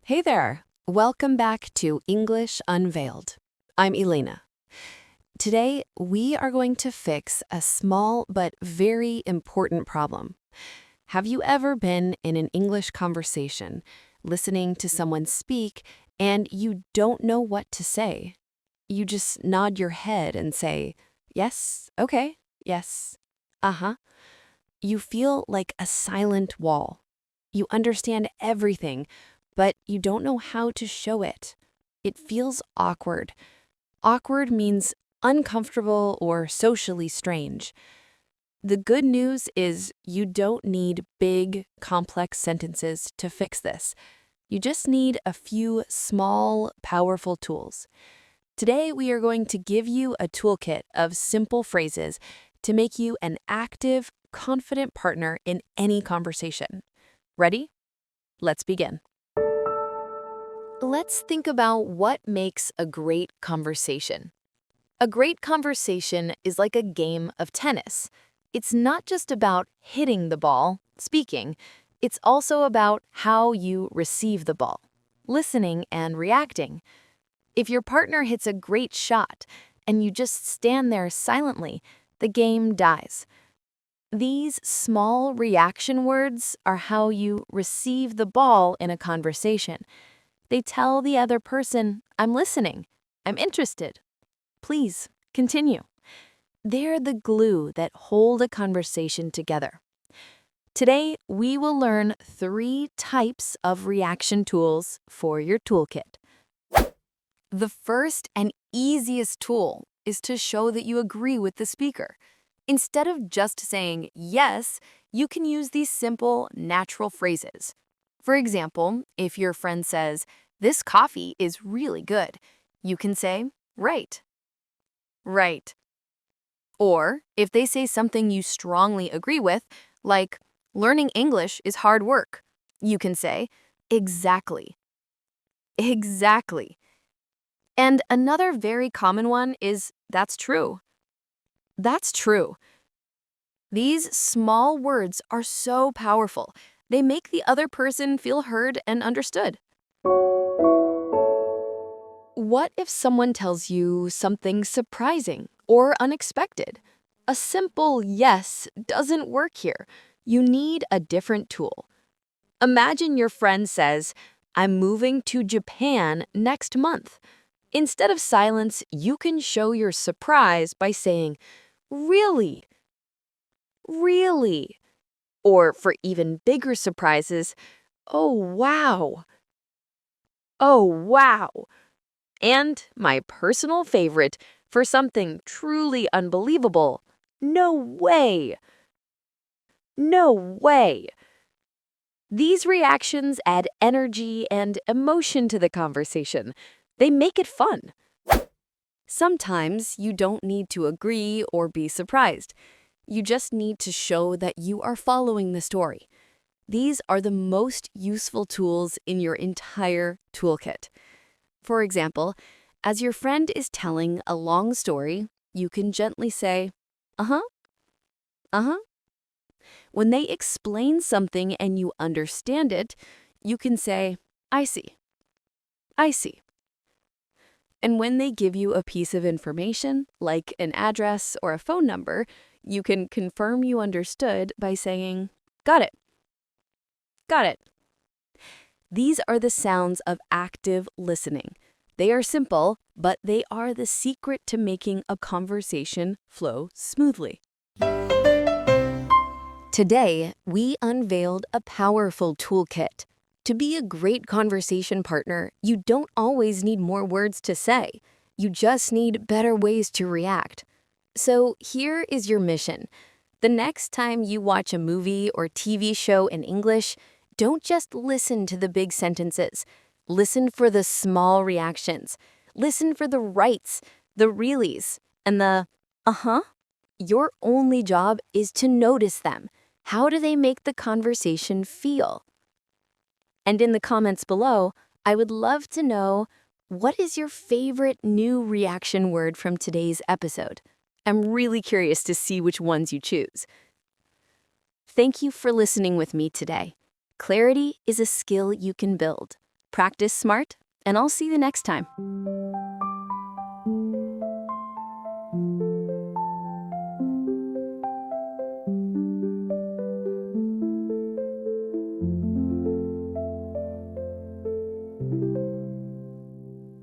Hey there! Welcome back to English Unveiled. I'm Elena. Today, we are going to fix a small but very important problem. Have you ever been in an English conversation, listening to someone speak, and you don't know what to say? You just nod your head and say, yes, okay, yes, uh-huh. You feel like a silent wall. You understand everything, but you don't know how to show it. It feels awkward. Awkward means uncomfortable or socially strange. The good news is you don't need big, complex sentences to fix this. You just need a few small, powerful tools. Today, we are going to give you a toolkit of simple phrases to make you an active, confident partner in any conversation. Ready? Let's begin. Let's think about what makes a great conversation. A great conversation is like a game of tennis. It's not just about hitting the ball, speaking. It's also about how you receive the ball, listening and reacting. If your partner hits a great shot and you just stand there silently, the game dies. These small reaction words are how you receive the ball in a conversation. They tell the other person, I'm listening, I'm interested. Please, continue. They're the glue that hold a conversation together. Today, we will learn 3 types of reaction tools for your toolkit. The first and easiest tool is to show that you agree with the speaker. Instead of just saying yes, you can use these simple, natural phrases. For example, if your friend says, "This coffee is really good," you can say, "Right." Right. Or if they say something you strongly agree with, like, "Learning English is hard work," you can say, "Exactly." Exactly. And another very common one is, "That's true." That's true. These small words are so powerful. They make the other person feel heard and understood. What if someone tells you something surprising or unexpected? A simple yes doesn't work here. You need a different tool. Imagine your friend says, "I'm moving to Japan next month." Instead of silence, you can show your surprise by saying, "Really? Really?" Or for even bigger surprises, "Oh, wow. Oh, wow." And my personal favorite, for something truly unbelievable, "No way." No way. These reactions add energy and emotion to the conversation. They make it fun. Sometimes you don't need to agree or be surprised. You just need to show that you are following the story. These are the most useful tools in your entire toolkit. For example, as your friend is telling a long story, you can gently say, "Uh-huh, uh-huh." When they explain something and you understand it, you can say, "I see, I see." And when they give you a piece of information, like an address or a phone number, you can confirm you understood by saying, "Got it, got it." These are the sounds of active listening. They are simple, but they are the secret to making a conversation flow smoothly. Today, we unveiled a powerful toolkit. To be a great conversation partner, you don't always need more words to say. You just need better ways to react. So here is your mission. The next time you watch a movie or TV show in English, don't just listen to the big sentences. Listen for the small reactions. Listen for the rights, the reallys, and the uh-huh. Your only job is to notice them. How do they make the conversation feel? And in the comments below, I would love to know, what is your favorite new reaction word from today's episode? I'm really curious to see which ones you choose. Thank you for listening with me today. Clarity is a skill you can build. Practice smart, and I'll see you next time.